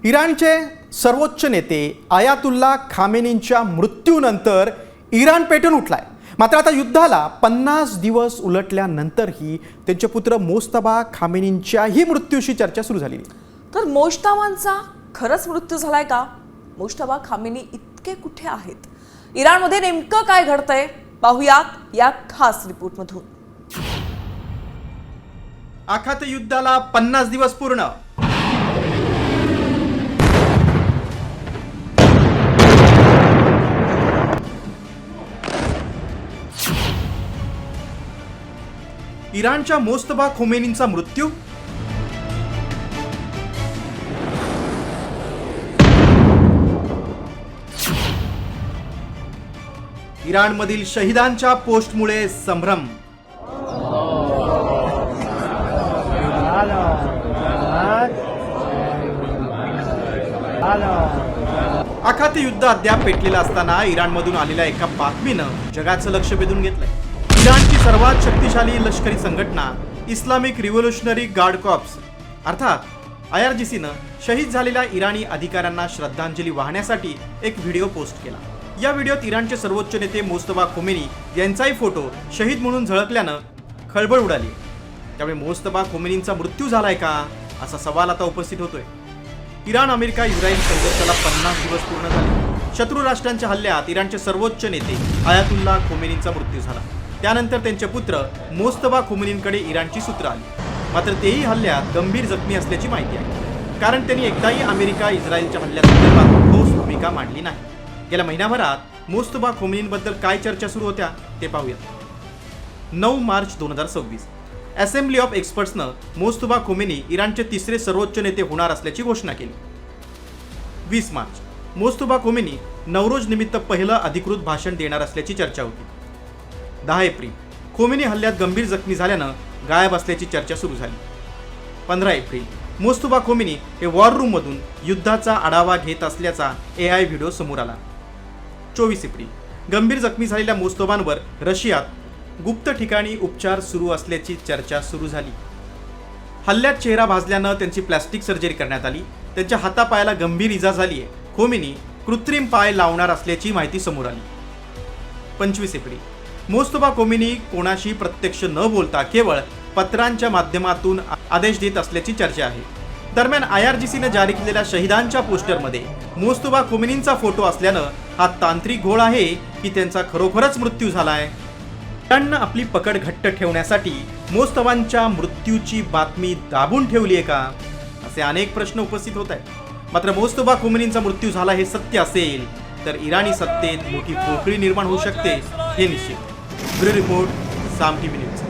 इराणचे सर्वोच्च नेते आयातुल्ला खामेनींच्या मृत्यूनंतर इराण पेटून उठलाय। मात्र आता युद्धाला 50 दिवस उलटल्यानंतरही त्यांचे पुत्र मोस्तबा खामेनींच्याही मृत्यूशी चर्चा सुरू झाली। तर मोजतावांचा खरंच मृत्यू झालाय का? मोस्तबा खामेनी इतके कुठे आहेत? इराणमध्ये नेमकं काय घडतंय पाहूयात या खास रिपोर्टमधून। आखात युद्धाला 50 दिवस पूर्ण। इराणच्या मोस्तबा खोमेनींचा मृत्यू। इराणमधील शहीदांच्या पोस्टमुळे संभ्रम। आखाती युद्ध अद्याप पेटलेलं असताना इराणमधून आलेल्या एका बातमीनं जगाचं लक्ष वेधून घेतलंय। इराणची सर्वात शक्तिशाली लष्करी संघटना इस्लामिक रिव्होल्युशनरी गार्ड कॉर्प्स अर्थात IRGCनं शहीद झालेल्या इराणी अधिकाऱ्यांना श्रद्धांजली वाहण्यासाठी एक व्हिडिओ पोस्ट केला। या व्हिडिओत इराणचे सर्वोच्च नेते मोस्तबा खोमेनी यांचाही फोटो शहीद म्हणून झळकल्यानं खळबळ उडाली। त्यामुळे मोस्तबा खोमेनींचा मृत्यू झालाय का असा सवाल आता उपस्थित होतोय। इराण अमेरिका इस्रायल संघर्षाला 50 दिवस पूर्ण झाले। शत्रू राष्ट्रांच्या हल्ल्यात इराणचे सर्वोच्च नेते आयातुल्ला खोमेनींचा मृत्यू झाला। त्यानंतर त्यांचे पुत्र मोस्तबा खोमेनींकडे इराणची सूत्र आली। मात्र तेही हल्ल्यात गंभीर जखमी असल्याची माहिती आहे, कारण त्यांनी एकदाही अमेरिका इस्रायलच्या हल्ल्यासंदर्भात ठोस भूमिका मांडली नाही। गेल्या महिन्याभरात मोस्तबा खोमेनींबद्दल काय चर्चा सुरू होत्या ते पाहूयात। 9 मार्च 2026 असेंब्ली ऑफ एक्सपर्ट्सनं मोस्तबा खोमेनी इराणचे तिसरे सर्वोच्च नेते होणार असल्याची घोषणा केली। 20 मार्च मोस्तबा खोमेनी नवरोज निमित्त पहिलं अधिकृत भाषण देणार असल्याची चर्चा होती। 10 एप्रिल खोमेनी हल्ल्यात गंभीर जखमी झाल्यानं गायब असल्याची चर्चा सुरू झाली। 15 एप्रिल मोस्तबा खोमेनी हे वॉर रूममधून युद्धाचा आढावा घेत असल्याचा AI व्हिडिओ समोर आला। 24 एप्रिल गंभीर जखमी झालेल्या मोस्तबांवर रशियात गुप्त ठिकाणी उपचार सुरू असल्याची चर्चा सुरू झाली। हल्ल्यात चेहरा भाजल्यानं त्यांची प्लास्टिक सर्जरी करण्यात आली। त्यांच्या हातापायाला गंभीर इजा झाली आहे। खोमेनी कृत्रिम पाय लावणार असल्याची माहिती समोर आली। 25 एप्रिल मोस्तबा खोमेनी कोणाशी प्रत्यक्ष न बोलता केवळ पत्रांच्या माध्यमातून आदेश देत असल्याची चर्चा आहे। दरम्यान IRGCनं जारी केलेल्या शहीदांच्या पोस्टरमध्ये मोस्तबा खोमेनींचा फोटो असल्यानं हा तांत्रिक घोळ आहे की त्यांचा खरोखरच मृत्यू झालाय। इराणनं आपली पकड घट्ट ठेवण्यासाठी मोस्तबांच्या मृत्यूची बातमी दाबून ठेवली आहे का असे अनेक प्रश्न उपस्थित होत आहेत। मात्र मोस्तबा खोमेनींचा मृत्यू झाला हे सत्य असेल तर इराणी सत्तेत मोठी पोकळी निर्माण होऊ शकते हे निश्चित। ब्युरो रिपोर्ट, साम TV न्यूज।